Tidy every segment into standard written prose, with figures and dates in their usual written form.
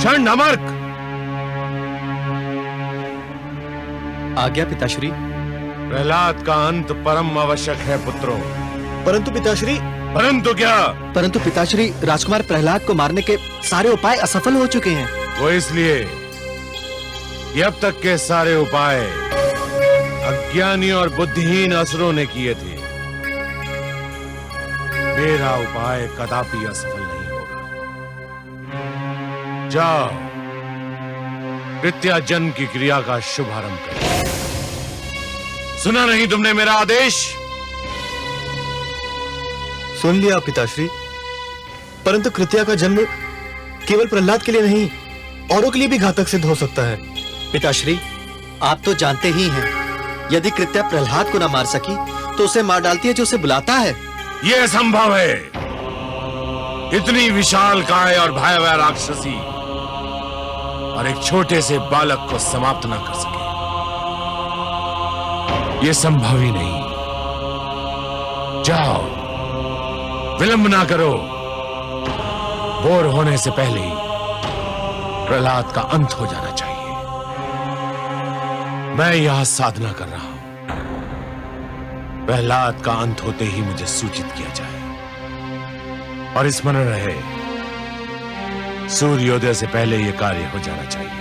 चंडमर्क। आज्ञा पिताश्री। प्रहलाद का अंत परम आवश्यक है पुत्रों। परंतु पिताश्री। परंतु क्या? परंतु पिताश्री, राजकुमार प्रहलाद को मारने के सारे उपाय असफल हो चुके हैं। वो इसलिए कि अब तक के सारे उपाय अज्ञानी और बुद्धिहीन असुरों ने किए थे। मेरा उपाय कदापि असफल नहीं होगा। जाओ, कृत्याजन की क्रिया का शुभारंभ करो। सुना नहीं तुमने मेरा आदेश? सुन लिया पिताश्री, परंतु कृत्या का जन्म केवल प्रहलाद के लिए नहीं, औरों के लिए भी घातक सिद्ध हो सकता है। पिताश्री, आप तो जानते ही हैं, यदि कृत्या प्रहलाद को न मार सकी तो उसे मार डालती है जो उसे बुलाता है। यह संभव है। इतनी विशाल काय और भयावह राक्षसी और एक छोटे से बालक को समाप्त ना कर सके, यह संभव ही नहीं। जाओ, विलंब ना करो। भोर होने से पहले ही प्रहलाद का अंत हो जाना चाहिए। मैं यहां साधना कर रहा हूं। प्रहलाद का अंत होते ही मुझे सूचित किया जाए। और स्मरण रहे, सूर्योदय से पहले यह कार्य हो जाना चाहिए।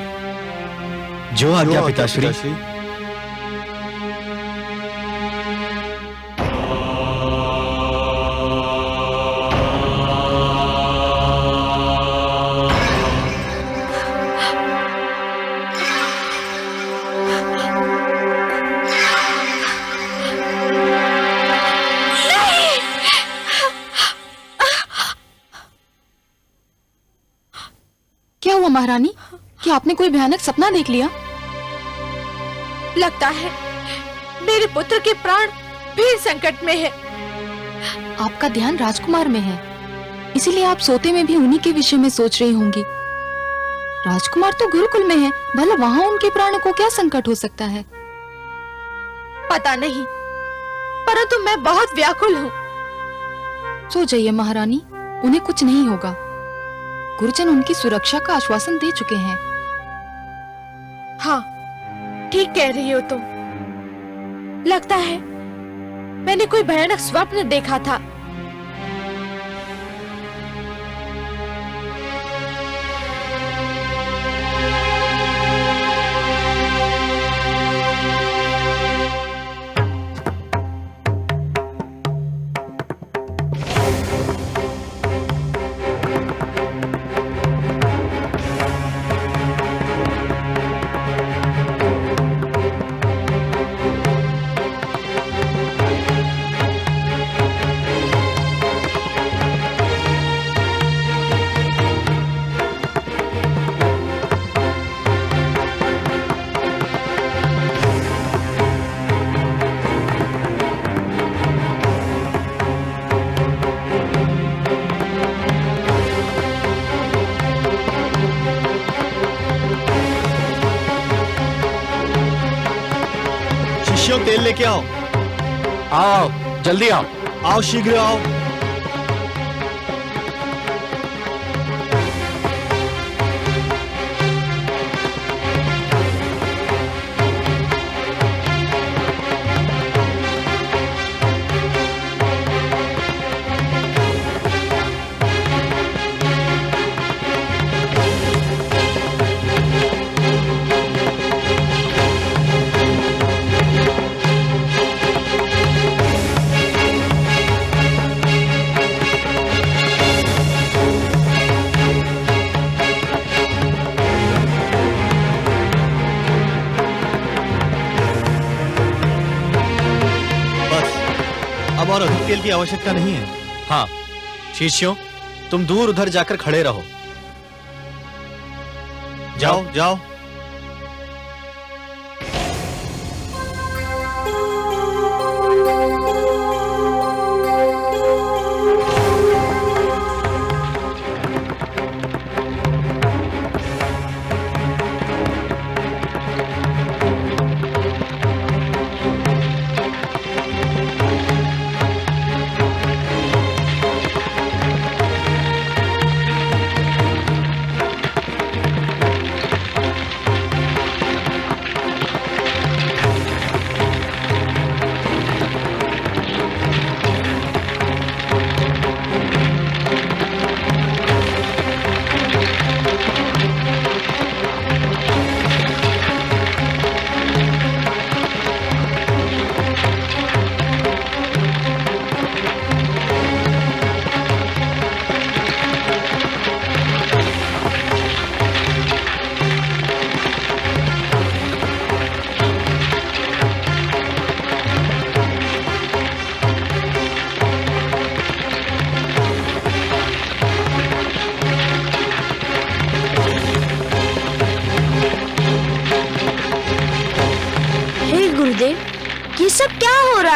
जो आज्ञा पिताश्री। क्या हुआ महारानी? क्या आपने कोई भयानक सपना देख लिया? लगता है मेरे पुत्र के प्राण फिर संकट में है। आपका ध्यान राजकुमार में है, इसीलिए आप सोते में भी उन्हीं के विषय में सोच रही होंगी। राजकुमार तो गुरुकुल में है, भला वहां उनके प्राणों को क्या संकट हो सकता है? पता नहीं, परंतु मैं बहुत व्याकुल हूँ। सो जाइए महारानी, उन्हें कुछ नहीं होगा। गुरुजन उनकी सुरक्षा का आश्वासन दे चुके हैं। हाँ, ठीक कह रही हो तुम। लगता है मैंने कोई भयानक स्वप्न देखा था। तेल लेके आओ। आओ, जल्दी आओ। आओ, शीघ्र आओ। और अधिक तेल की आवश्यकता नहीं है। हाँ शिष्यों, तुम दूर उधर जाकर खड़े रहो। जाओ जाओ।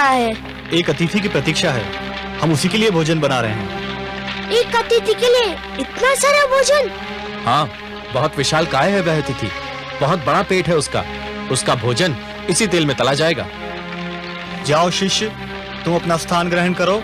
रहा है? एक अतिथि की प्रतीक्षा है, हम उसी के लिए भोजन बना रहे हैं। एक अतिथि के लिए इतना सारा भोजन? हाँ, बहुत विशाल काय है वह अतिथि, बहुत बड़ा पेट है उसका। उसका भोजन इसी तेल में तला जाएगा। जाओ शिष्य, तुम अपना स्थान ग्रहण करो।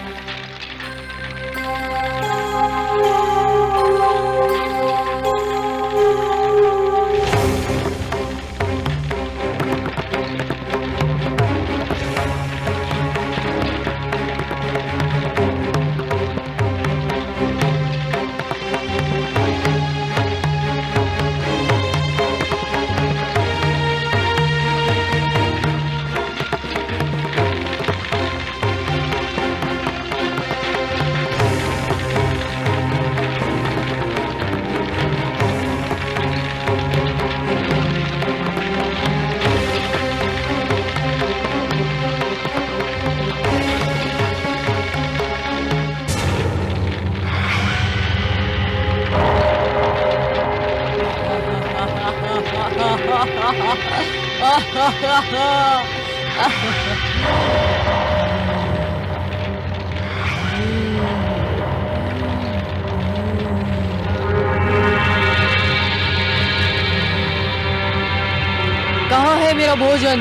कहाँ है मेरा भोजन?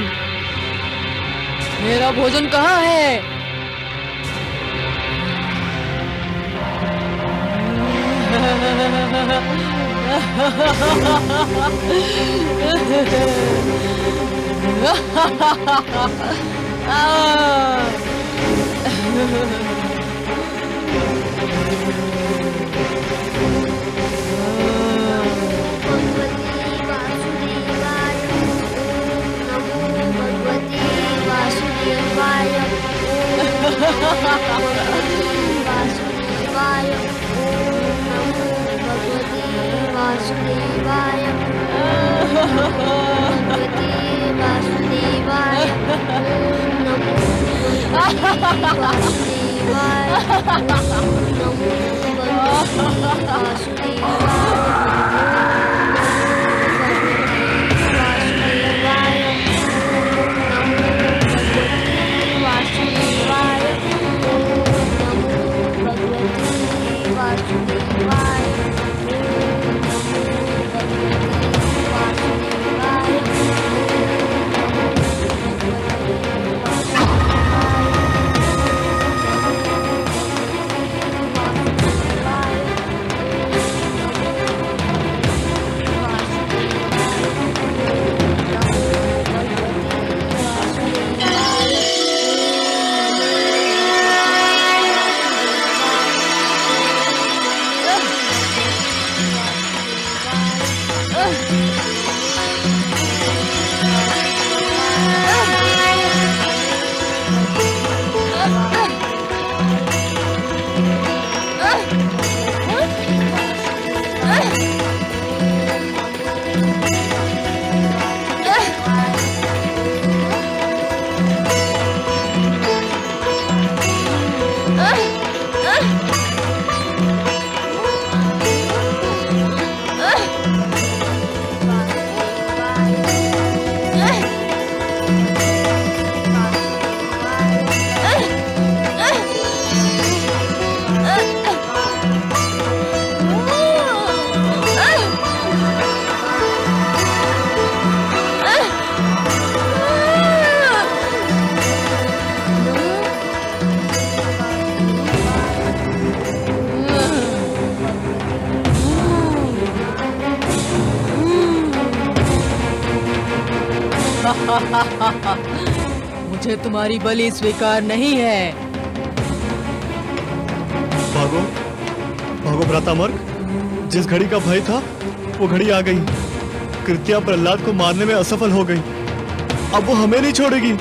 मेरा भोजन कहाँ है? मुझे तुम्हारी बलि स्वीकार नहीं है। भागो भागो भ्रातामर्क, जिस घड़ी का भय था वो घड़ी आ गई। कृत्या प्रहलाद को मारने में असफल हो गई, अब वो हमें नहीं छोड़ेगी।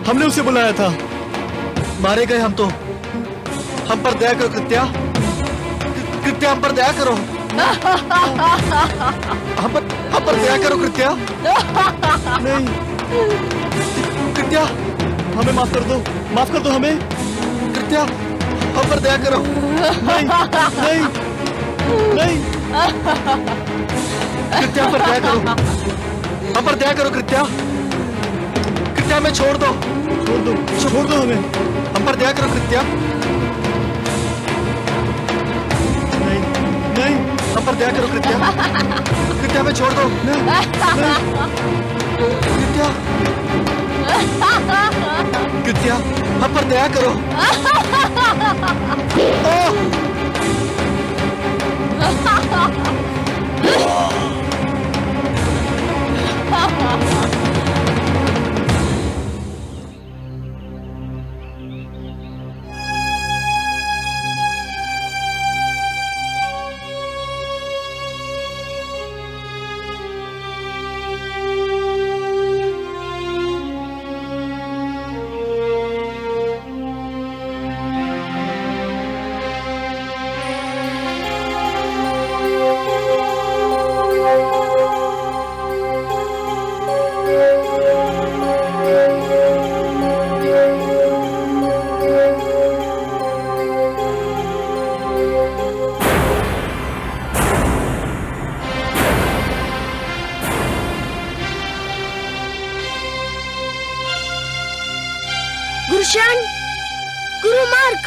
हमने उसे बुलाया था, मारे गए हम तो। हम पर दया करो कृत्या, कृत्या हम पर दया करो। हम पर दया करो कृत्या। नहीं कृत्या, हमें माफ कर दो हमें। कृत्या हम पर दया करो। नहीं नहीं नहीं, कृत्या पर दया करो, हम पर दया करो कृत्या। कृत्या में छोड़ दो छोड़ दो हमें, हम पर दया करो कृत्या। नहीं नहीं, हम पर दया करो कृत्या। कृत्या हमें छोड़ दो। नहीं, कृत्या, कृत्या हम पर दया करो। गुरुशन, गुरु मार्ग।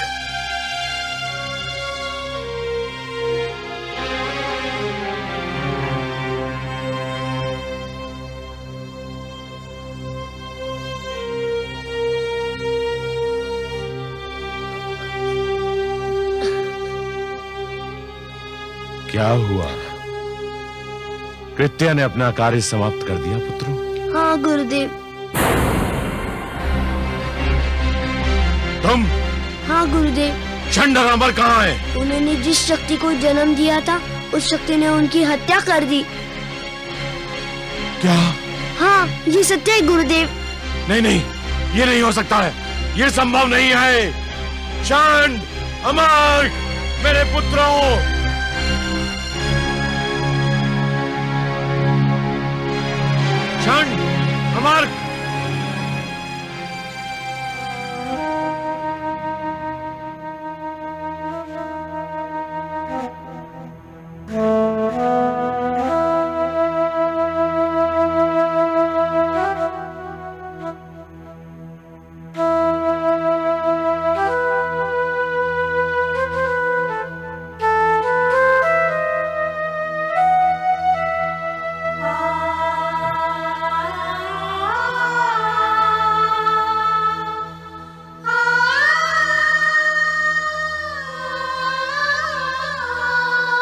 क्या हुआ? कृत्या ने अपना कार्य समाप्त कर दिया पुत्रों? हाँ गुरुदेव। तुम? हाँ गुरुदेव। चंड और अमर कहाँ है? उन्होंने जिस शक्ति को जन्म दिया था उस शक्ति ने उनकी हत्या कर दी। क्या? हाँ ये सत्य है गुरुदेव। नहीं नहीं, ये नहीं हो सकता है, ये संभव नहीं है। चंड, अमर, मेरे पुत्रों, चंड, अमर,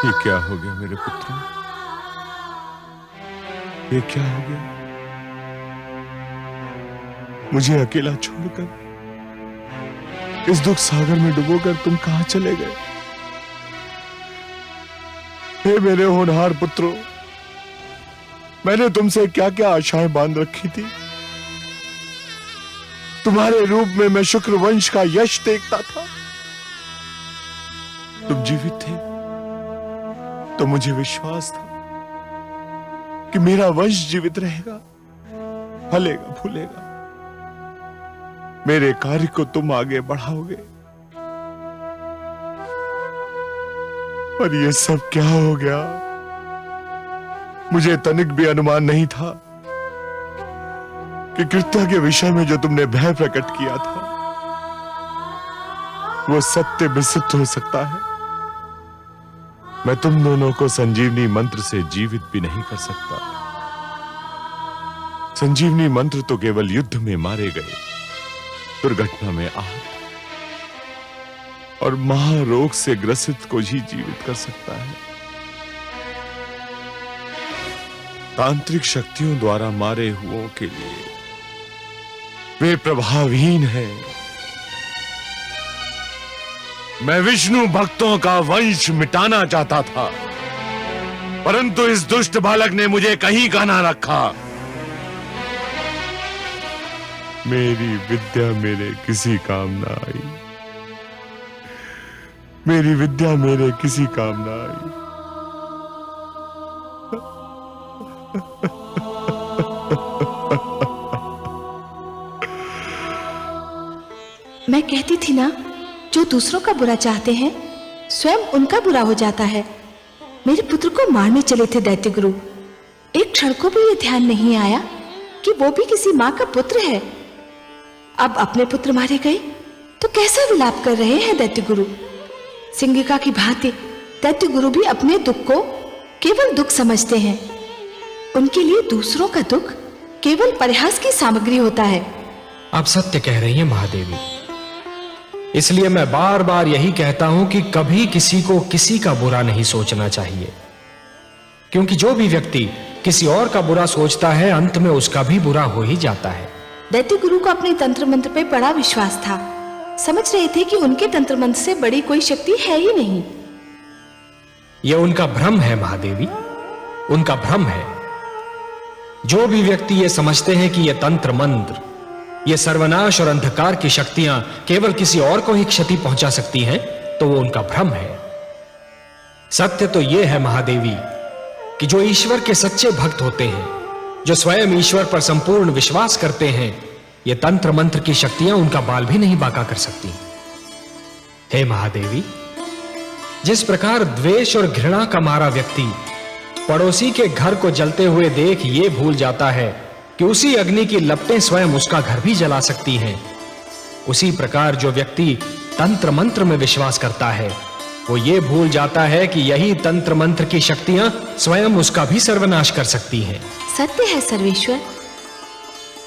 ये क्या हो गया मेरे पुत्रों? ये क्या हो गया? मुझे अकेला छोड़कर इस दुख सागर में डुबोकर तुम कहां चले गए? हे मेरे होनहार पुत्रों, मैंने तुमसे क्या क्या आशाएं बांध रखी थी। तुम्हारे रूप में मैं शुक्र वंश का यश देखता था। तुम जीवित थे तो मुझे विश्वास था कि मेरा वंश जीवित रहेगा, फलेगा फूलेगा, मेरे कार्य को तुम आगे बढ़ाओगे। पर ये सब क्या हो गया? मुझे तनिक भी अनुमान नहीं था कि कृत्या के विषय में जो तुमने भय प्रकट किया था वो सत्य भी सिद्ध हो सकता है। मैं तुम दोनों को संजीवनी मंत्र से जीवित भी नहीं कर सकता। संजीवनी मंत्र तो केवल युद्ध में मारे गए, दुर्घटना में आहत और महारोग से ग्रसित को ही जीवित कर सकता है। तांत्रिक शक्तियों द्वारा मारे हुओं के लिए वे प्रभावहीन हैं। मैं विष्णु भक्तों का वंश मिटाना चाहता था, परंतु इस दुष्ट बालक ने मुझे कहीं का ना रखा। मेरी विद्या मेरे किसी काम ना आई, मेरी विद्या मेरे किसी काम ना आई। मैं कहती थी ना, जो दूसरों का बुरा चाहते हैं स्वयं उनका बुरा हो जाता है। मेरे पुत्र को मारने चले थे दैत्य गुरु, एक क्षण को भी ये ध्यान नहीं आया कि वो भी किसी माँ का पुत्र है। अब अपने पुत्र मारे गए तो कैसा विलाप कर रहे हैं दैत्य गुरु। सिंगिका की भांति दैत्य गुरु भी अपने दुख को केवल दुख समझते हैं। उनके लिए दूसरों का दुख केवल परिहास की सामग्री होता है। आप सत्य कह रही हैं महादेवी। इसलिए मैं बार बार यही कहता हूं कि कभी किसी को किसी का बुरा नहीं सोचना चाहिए, क्योंकि जो भी व्यक्ति किसी और का बुरा सोचता है अंत में उसका भी बुरा हो ही जाता है। दैत्य गुरु को अपने तंत्र मंत्र पे बड़ा विश्वास था। समझ रहे थे कि उनके तंत्र मंत्र से बड़ी कोई शक्ति है ही नहीं। यह उनका भ्रम है महादेवी, उनका भ्रम है। जो भी व्यक्ति ये समझते हैं कि यह तंत्र मंत्र, ये सर्वनाश और अंधकार की शक्तियां केवल किसी और को ही क्षति पहुंचा सकती हैं, तो वो उनका भ्रम है। सत्य तो यह है महादेवी कि जो ईश्वर के सच्चे भक्त होते हैं, जो स्वयं ईश्वर पर संपूर्ण विश्वास करते हैं, ये तंत्र मंत्र की शक्तियां उनका बाल भी नहीं बांका कर सकती। हे महादेवी, जिस प्रकार द्वेष और घृणा का मारा व्यक्ति पड़ोसी के घर को जलते हुए देख ये भूल जाता है कि उसी अग्नि की लपटें स्वयं उसका घर भी जला सकती हैं, उसी प्रकार जो व्यक्ति तंत्र मंत्र में विश्वास करता है वो ये भूल जाता है कि यही तंत्र मंत्र की शक्तियां स्वयं उसका भी सर्वनाश कर सकती हैं। सत्य है सर्वेश्वर,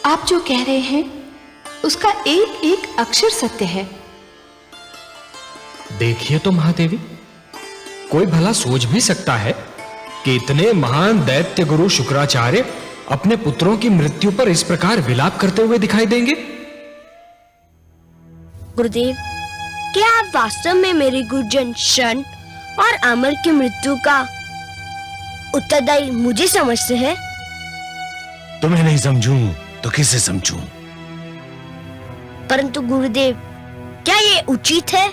आप जो कह रहे हैं उसका एक एक अक्षर सत्य है। देखिए तो महादेवी, कोई भला सोच भी सकता है कि इतने महान दैत्य गुरु शुक्राचार्य अपने पुत्रों की मृत्यु पर इस प्रकार विलाप करते हुए दिखाई देंगे? गुरुदेव, क्या आप वास्तव में मेरे गुरुजन शन और अमर की मृत्यु का उत्तरदायी मुझे समझते हैं? तुम्हें नहीं समझूं तो किसे समझूं? परंतु गुरुदेव, क्या ये उचित है?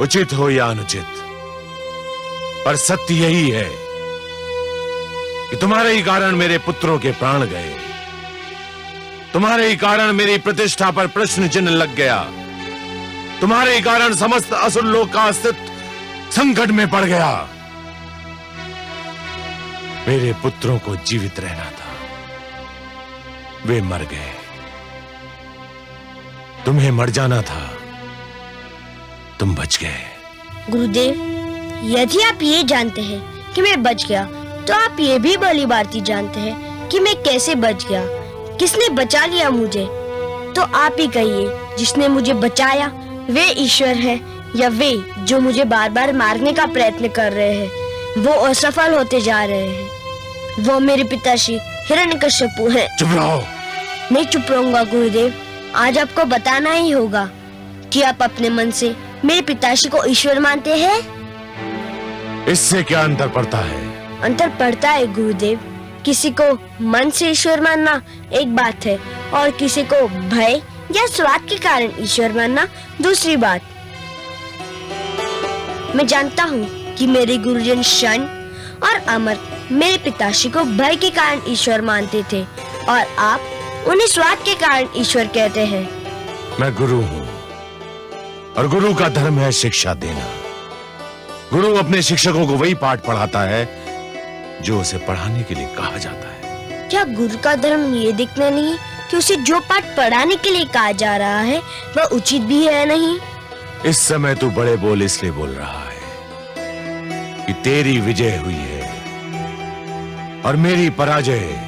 उचित हो या अनुचित, पर सत्य यही है कि तुम्हारे ही कारण मेरे पुत्रों के प्राण गए, तुम्हारे ही कारण मेरी प्रतिष्ठा पर प्रश्न चिन्ह लग गया, तुम्हारे ही कारण समस्त असुर लोक का अस्तित्व संकट में पड़ गया। मेरे पुत्रों को जीवित रहना था, वे मर गए। तुम्हें मर जाना था, तुम बच गए। गुरुदेव, यदि आप ये जानते हैं कि मैं बच गया, तो आप ये भी भली भांति जानते हैं कि मैं कैसे बच गया, किसने बचा लिया मुझे। तो आप ही कहिए, जिसने मुझे बचाया वे ईश्वर है या वे जो मुझे बार बार मारने का प्रयत्न कर रहे हैं, वो असफल होते जा रहे हैं। वो मेरे पिताश्री हिरण्यकश्यपु हैं। चुप रहो। नहीं चुप रहूंगा गुरुदेव। आज आपको बताना ही होगा कि आप अपने मन से मेरे पिताश्री को ईश्वर मानते हैं। इससे क्या अंतर पड़ता है? अंतर पड़ता है गुरुदेव। किसी को मन से ईश्वर मानना एक बात है और किसी को भय या स्वार्थ के कारण ईश्वर मानना दूसरी बात। मैं जानता हूँ कि मेरे गुरुजन शन और अमर मेरे पिताश्री को भय के कारण ईश्वर मानते थे और आप उन्हें स्वार्थ के कारण ईश्वर कहते हैं। मैं गुरु हूँ और गुरु का धर्म है शिक्षा देना। गुरु अपने शिक्षकों को वही पाठ पढ़ाता है जो उसे पढ़ाने के लिए कहा जाता है। क्या गुरु का धर्म ये देखना नहीं कि उसे जो पाठ पढ़ाने के लिए कहा जा रहा है वह उचित भी है नहीं? इस समय तू बड़े बोल इसलिए बोल रहा है कि तेरी विजय हुई है और मेरी पराजय।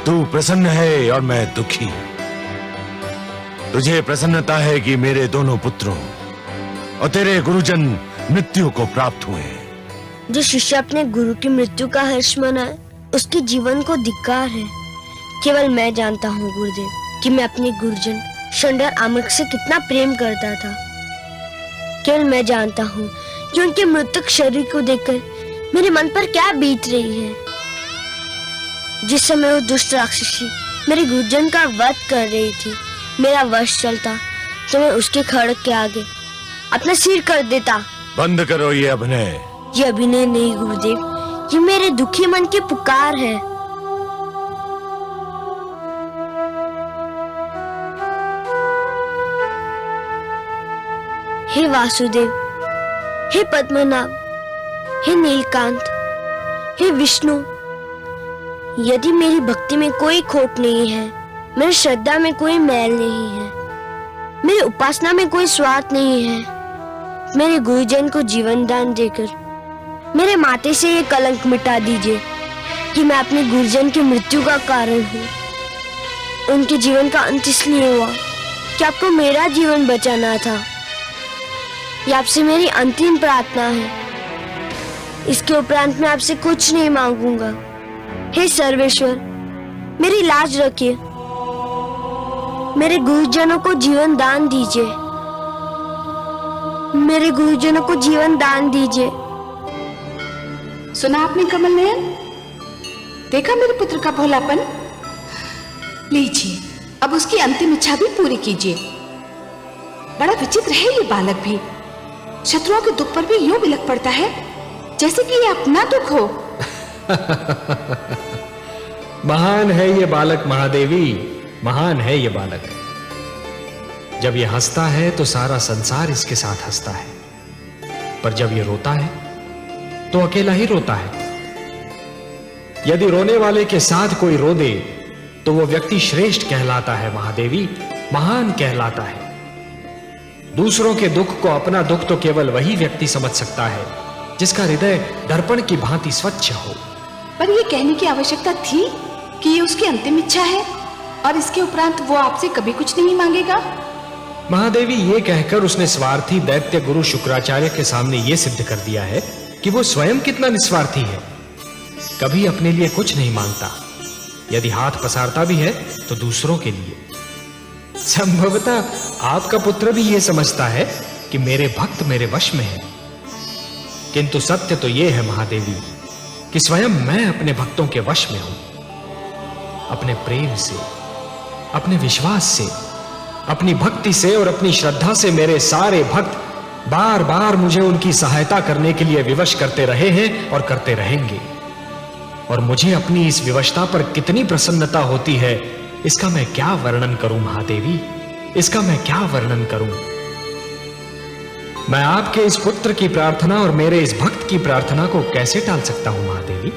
तू प्रसन्न है और मैं दुखी। तुझे प्रसन्नता है कि मेरे दोनों पुत्रों और तेरे गुरुजन मृत्यु को प्राप्त हुए। जो शिष्य अपने गुरु की मृत्यु का हर्ष मनाए उसके जीवन को धिक्कार है। केवल मैं जानता हूँ गुरुदेव कि मैं अपने गुरुजन शंडर आमक से कितना प्रेम करता था। केवल मैं जानता हूँ कि उनके मृतक शरीर को देखकर मेरे मन पर क्या बीत रही है। जिस समय वो दुष्ट राक्षसी मेरे गुरुजन का वध कर रही थी, मेरा वश चलता तो मैं उसके खड़क के आगे अपना सिर कर देता। बंद करो ये अभिनय। ये अभिनय नहीं गुरुदेव, ये मेरे दुखी मन की पुकार है। हे वासुदेव, हे पद्मनाभ, हे नीलकांत, हे विष्णु, यदि मेरी भक्ति में कोई खोट नहीं है, मेरी श्रद्धा में कोई मैल नहीं है, मेरी उपासना में कोई स्वार्थ नहीं है, मेरे गुरुजन को जीवन दान देकर मेरे माथे से ये कलंक मिटा दीजिए कि मैं अपने गुरुजन की मृत्यु का कारण हूँ। उनके जीवन का अंत इसलिए हुआ कि आपको मेरा जीवन बचाना था। ये आपसे मेरी अंतिम प्रार्थना है। इसके उपरांत मैं आपसे कुछ नहीं मांगूंगा। हे सर्वेश्वर, मेरी लाज रखिए, मेरे गुरुजनों को जीवन दान दीजिए, मेरे गुरुजनों को जीवन दान दीजिए। सुना आपने कमल नयन? देखा मेरे पुत्र का भोलापन? लीजिए, अब उसकी अंतिम इच्छा भी पूरी कीजिए। बड़ा विचित्र है ये बालक भी, शत्रुओं के दुख पर भी यूं बिलख पड़ता है जैसे कि ये अपना दुख हो। महान है ये बालक महादेवी, महान है ये बालक। जब ये हंसता है तो सारा संसार इसके साथ हंसता है, पर जब ये रोता है तो अकेला ही रोता है। यदि रोने वाले के साथ कोई रो दे तो वो व्यक्ति श्रेष्ठ कहलाता है महादेवी, महान कहलाता है। दूसरों के दुख को अपना दुख तो केवल वही व्यक्ति समझ सकता है जिसका हृदय दर्पण की भांति स्वच्छ हो। पर ये कहने की आवश्यकता थी कि ये उसकी अंतिम इच्छा है और इसके उपरांत वो आपसे कभी कुछ नहीं मांगेगा? महादेवी, ये कहकर उसने स्वार्थी दैत्य गुरु शुक्राचार्य के सामने ये सिद्ध कर दिया है कि वो स्वयं कितना निस्वार्थी है। कभी अपने लिए कुछ नहीं मांगता, यदि हाथ पसारता भी है तो दूसरों के लिए। संभवतः आपका पुत्र भी ये समझता है कि मेरे भक्त मेरे वश में है, किंतु सत्य तो यह है महादेवी कि स्वयं मैं अपने भक्तों के वश में हूं। अपने प्रेम से, अपने विश्वास से, अपनी भक्ति से और अपनी श्रद्धा से मेरे सारे भक्त बार बार मुझे उनकी सहायता करने के लिए विवश करते रहे हैं और करते रहेंगे। और मुझे अपनी इस विवशता पर कितनी प्रसन्नता होती है, इसका मैं क्या वर्णन करूं महादेवी, इसका मैं क्या वर्णन करूं। मैं आपके इस पुत्र की प्रार्थना और मेरे इस भक्त की प्रार्थना को कैसे टाल सकता हूं महादेवी।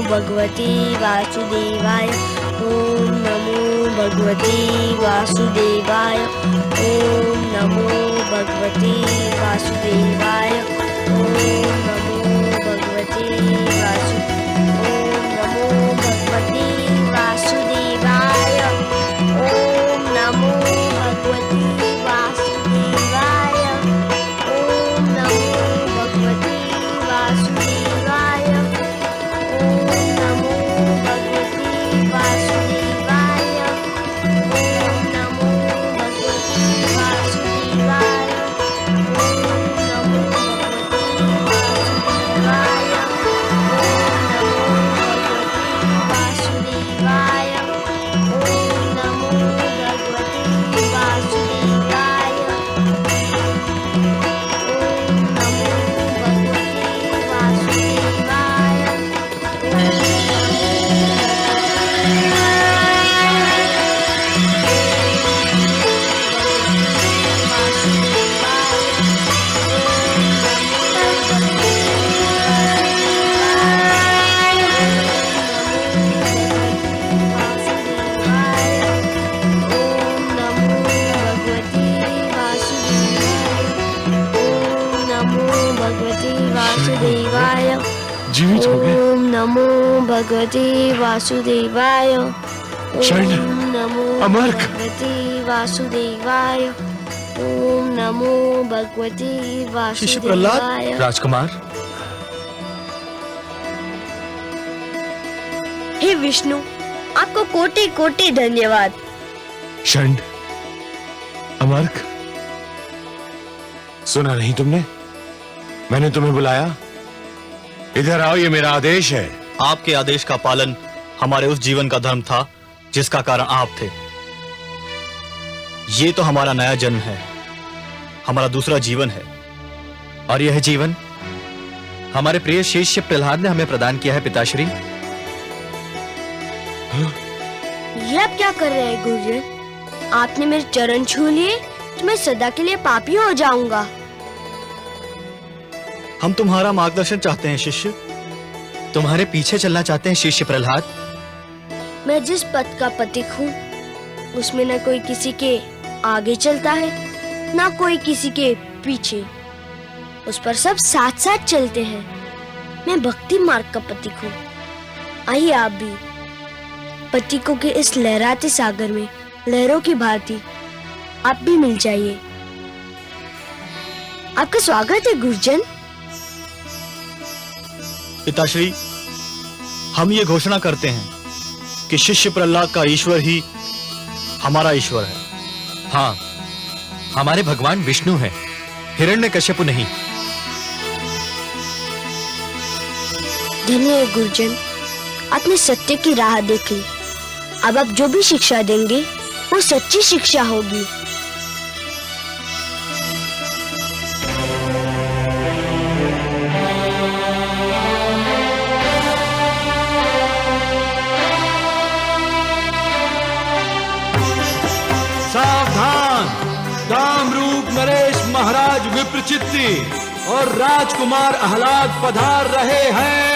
भगवती वासुदेवाय। ओम नमो भगवती वासुदेवाय। ओम नमो भगवती वासुदेवाय। ओम नमो भगवती वासु ओम नमो भगवती वासुदेवाय। ओम नमो भगवती वासुदेवाय। ओम नमो भगवती वासुदेवाय। जीवित हो गए। ओम नमो भगवते वासुदेवाय। शरण ओम नमो अमर्क। भगवते वासुदेवाय। ओम नमो भगवते शिष्य प्रहलाद, वासुदेवाय। राजकुमार। हे विष्णु, आपको कोटि कोटि धन्यवाद। शंड, अमर्क, सुना नहीं तुमने? मैंने तुम्हें बुलाया। इधर आओ, ये मेरा आदेश है। आपके आदेश का पालन हमारे उस जीवन का धर्म था जिसका कारण आप थे। ये तो हमारा नया जन्म है, हमारा दूसरा जीवन है, और यह जीवन हमारे प्रिय शिष्य प्रहलाद ने हमें प्रदान किया है पिताश्री। ये आप क्या कर रहे हैं गुरुजन? आपने मेरे चरण छू लिए तो मैं सदा के लिए पापी हो जाऊंगा। हम तुम्हारा मार्गदर्शन चाहते हैं शिष्य। तुम्हारे पीछे चलना चाहते हैं शिष्य प्रहलाद। मैं जिस पथ का पथिक हूँ उसमें न कोई किसी के आगे चलता है ना कोई किसी के पीछे, उस पर सब साथ साथ चलते हैं। मैं भक्ति मार्ग का पथिक हूँ। आइए आप भी पथिकों के इस लहराते सागर में लहरों की भांति आप भी मिल जाइए। आपका स्वागत है गुरुजन। पिताश्री, हम ये घोषणा करते हैं कि शिष्य प्रहलाद का ईश्वर ही हमारा ईश्वर है। हाँ, हमारे भगवान विष्णु हैं, हिरण्यकश्यप नहीं। धन्य है गुरुजन, आपने सत्य की राह देख ली। अब आप जो भी शिक्षा देंगे वो सच्ची शिक्षा होगी। सावधान! कामरूप नरेश महाराज विप्रचित्ति और राजकुमार आह्लाद पधार रहे हैं।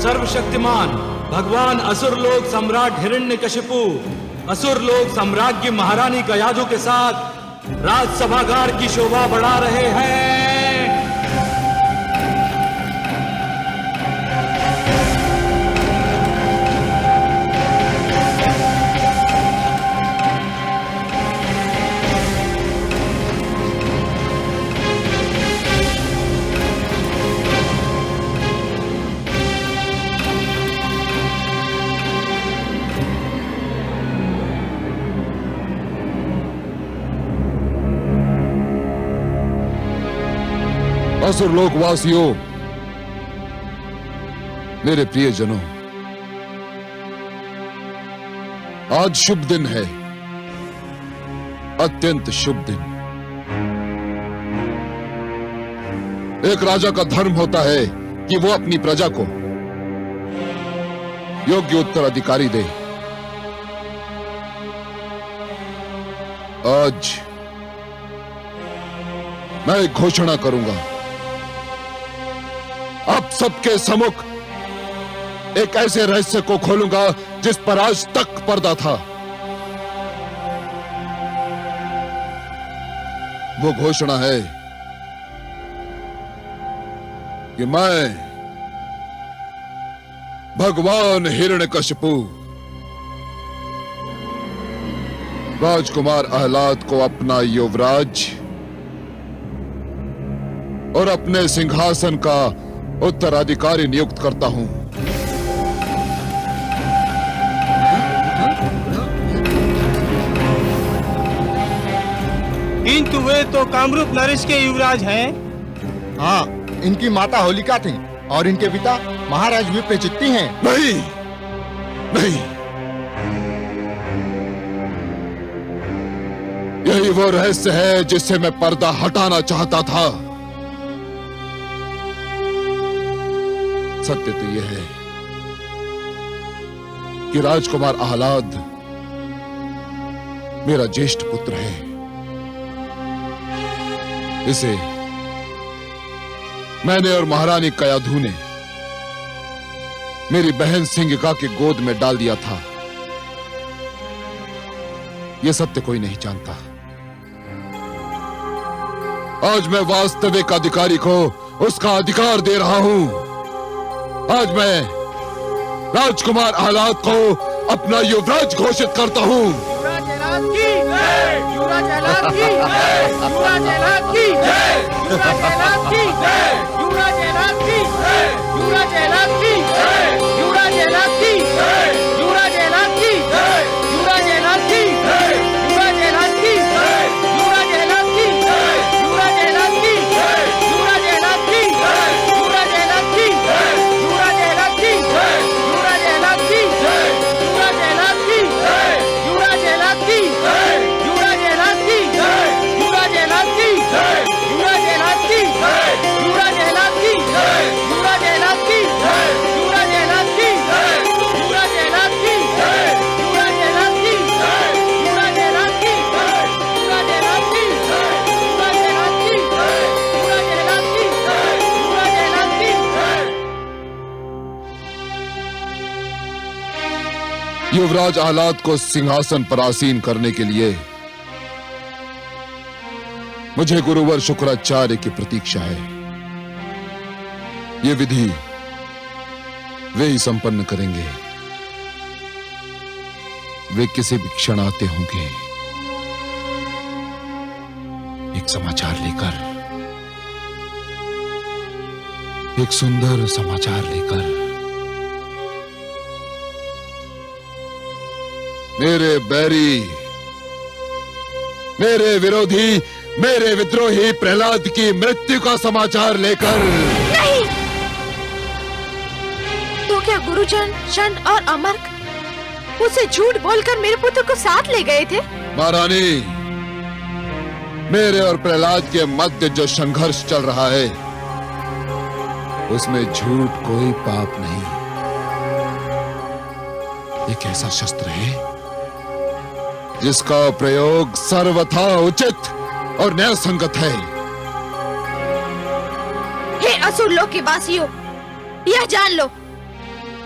सर्वशक्तिमान भगवान असुरलोक सम्राट हिरण्यकशिपु असुरलोक साम्राज्य महारानी कयाधु के साथ राजसभागार की शोभा बढ़ा रहे हैं। असुरलोक वासियों, मेरे प्रियजनों, आज शुभ दिन है, अत्यंत शुभ दिन। एक राजा का धर्म होता है कि वो अपनी प्रजा को योग्य उत्तराधिकारी दे। आज मैं एक घोषणा करूंगा। अब सबके सम्मुख एक ऐसे रहस्य को खोलूंगा जिस पर आज तक पर्दा था। वो घोषणा है कि मैं भगवान हिरण्यकशिपु राजकुमार आह्लाद को अपना युवराज और अपने सिंहासन का उत्तराधिकारी नियुक्त करता हूं। किंतु वे तो कामरूप नरेश के युवराज हैं। हाँ, इनकी माता होलिका थी और इनके पिता महाराज विप्रचित्ति हैं। नहीं, नहीं, यही वो रहस्य है जिससे मैं पर्दा हटाना चाहता था। सत्य तो यह है कि राजकुमार आह्लाद मेरा ज्येष्ठ पुत्र है। इसे मैंने और महारानी कयाधु ने मेरी बहन सिंगिका की गोद में डाल दिया था। यह सत्य कोई नहीं जानता। आज मैं वास्तविक अधिकारी को उसका अधिकार दे रहा हूं। आज मैं राजकुमार आह्लाद को अपना युवराज घोषित करता हूं। युवराज आह्लाद की जय! युवराज आह्लाद की जय! युवराज आह्लाद की जय! युवराज आह्लाद की जय! युवराज आह्लाद की जय! युवराज आह्लाद की जय! युवराज आह्लाद की जय! युवराज आह्लाद की जय! युवराज आह्लाद की जय! युवराज आह्लाद की जय! युवराज आह्लाद की जय! युवराज आह्लाद की जय! युवराज आह्लाद की जय! युवराज आह्लाद की जय! युवराज आह्लाद की जय! युवराज आह्लाद की युवराज आह्लाद को सिंहासन पर आसीन करने के लिए मुझे गुरुवर शुक्राचार्य की प्रतीक्षा है। ये विधि वे ही संपन्न करेंगे। वे किसी भी क्षण आते होंगे, एक समाचार लेकर, एक सुंदर समाचार लेकर। मेरे बैरी, मेरे विरोधी, मेरे विद्रोही प्रहलाद की मृत्यु का समाचार लेकर। नहीं! तो क्या गुरुजन, शंड और अमर्क उसे झूठ बोलकर मेरे पुत्र को साथ ले गए थे? महारानी, मेरे और प्रहलाद के मध्य जो संघर्ष चल रहा है, उसमें झूठ कोई पाप नहीं। एक ऐसा शस्त्र है जिसका प्रयोग सर्वथा उचित और न्याय संगत है। हे असुर लोक के वासियों, यह जान लो,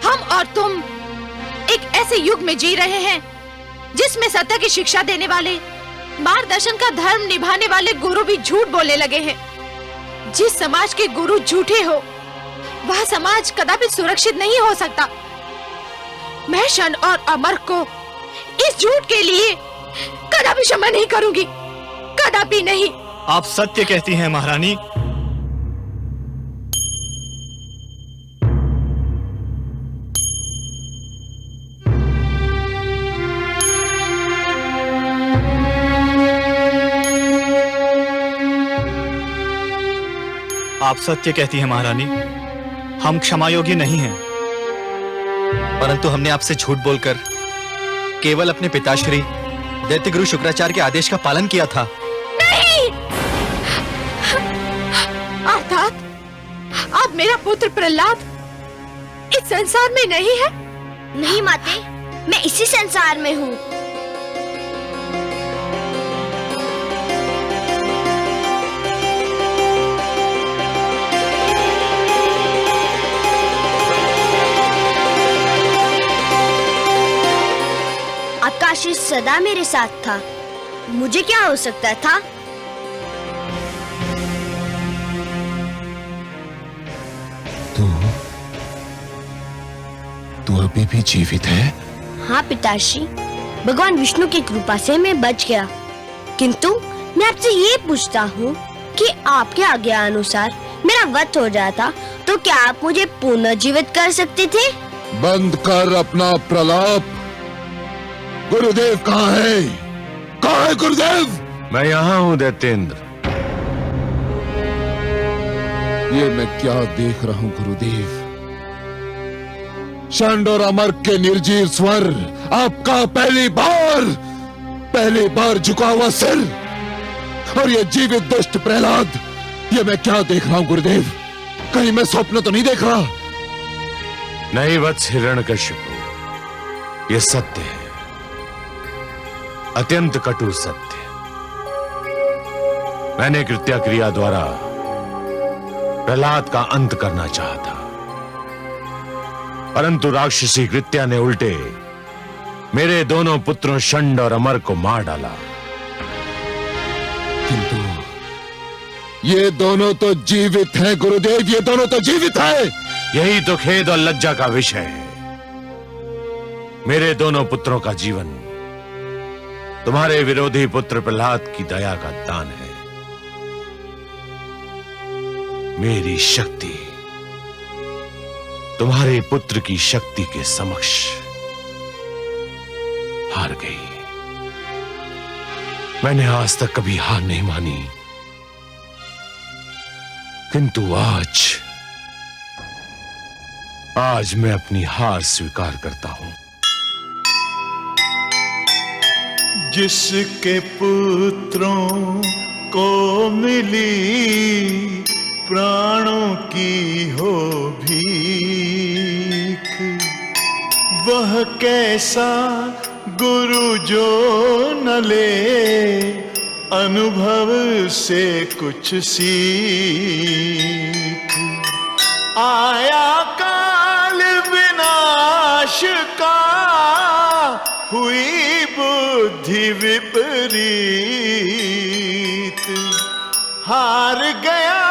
हम और तुम एक ऐसे युग में जी रहे हैं जिसमें सत्य की शिक्षा देने वाले, मार्गदर्शन का धर्म निभाने वाले गुरु भी झूठ बोलने लगे हैं। जिस समाज के गुरु झूठे हो, वह समाज कदापि सुरक्षित नहीं हो सकता। मैं शंड और अमर को इस झूठ के लिए कदापि क्षमा नहीं करूंगी, कदापि नहीं। आप सत्य कहती हैं महारानी। आप सत्य कहती हैं महारानी। हम क्षमा योग्य नहीं हैं, परंतु हमने आपसे झूठ बोलकर केवल अपने पिताश्री दैत्य गुरु शुक्राचार्य के आदेश का पालन किया था। नहीं! अर्थात अब मेरा पुत्र प्रहलाद इस संसार में नहीं है? नहीं माते, मैं इसी संसार में हूँ। आपका आशीष सदा मेरे साथ था, मुझे क्या हो सकता था? तू अभी भी जीवित है? हाँ पिताश्री, भगवान विष्णु की कृपा से मैं बच गया। किंतु मैं आपसे ये पूछता हूँ कि आपके आज्ञा अनुसार मेरा वध हो जाता तो क्या आप मुझे पुनः जीवित कर सकते थे? बंद कर अपना प्रलाप। गुरुदेव कहाँ है? कहाँ है गुरुदेव? मैं यहाँ हूँ दैत्येंद्र। ये मैं क्या देख रहा हूँ गुरुदेव? शंड और अमर के निर्जीव स्वर, आपका पहली बार झुका हुआ सिर, और ये जीवित दुष्ट प्रहलाद, ये मैं क्या देख रहा हूँ गुरुदेव? कहीं मैं स्वप्न तो नहीं देख रहा? नहीं वत्स हिरण्यकशिपु, ये सत्य है, अत्यंत कटु सत्य। मैंने कृत्या क्रिया द्वारा प्रहलाद का अंत करना चाहा था, परंतु राक्षसी कृत्या ने उल्टे मेरे दोनों पुत्रों शंड और अमर को मार डाला। किंतु ये दोनों तो जीवित हैं गुरुदेव, ये दोनों तो जीवित हैं। यही तो खेद और लज्जा का विषय है। मेरे दोनों पुत्रों का जीवन तुम्हारे विरोधी पुत्र प्रहलाद की दया का दान है। मेरी शक्ति तुम्हारे पुत्र की शक्ति के समक्ष हार गई। मैंने आज तक कभी हार नहीं मानी, किंतु आज मैं अपनी हार स्वीकार करता हूं। जिसके पुत्रों को मिली प्राणों की हो भीख, वह कैसा गुरु जो न ले अनुभव से कुछ सीख। आया काल विनाश का हुई बुद्धि विपरीत, हार गया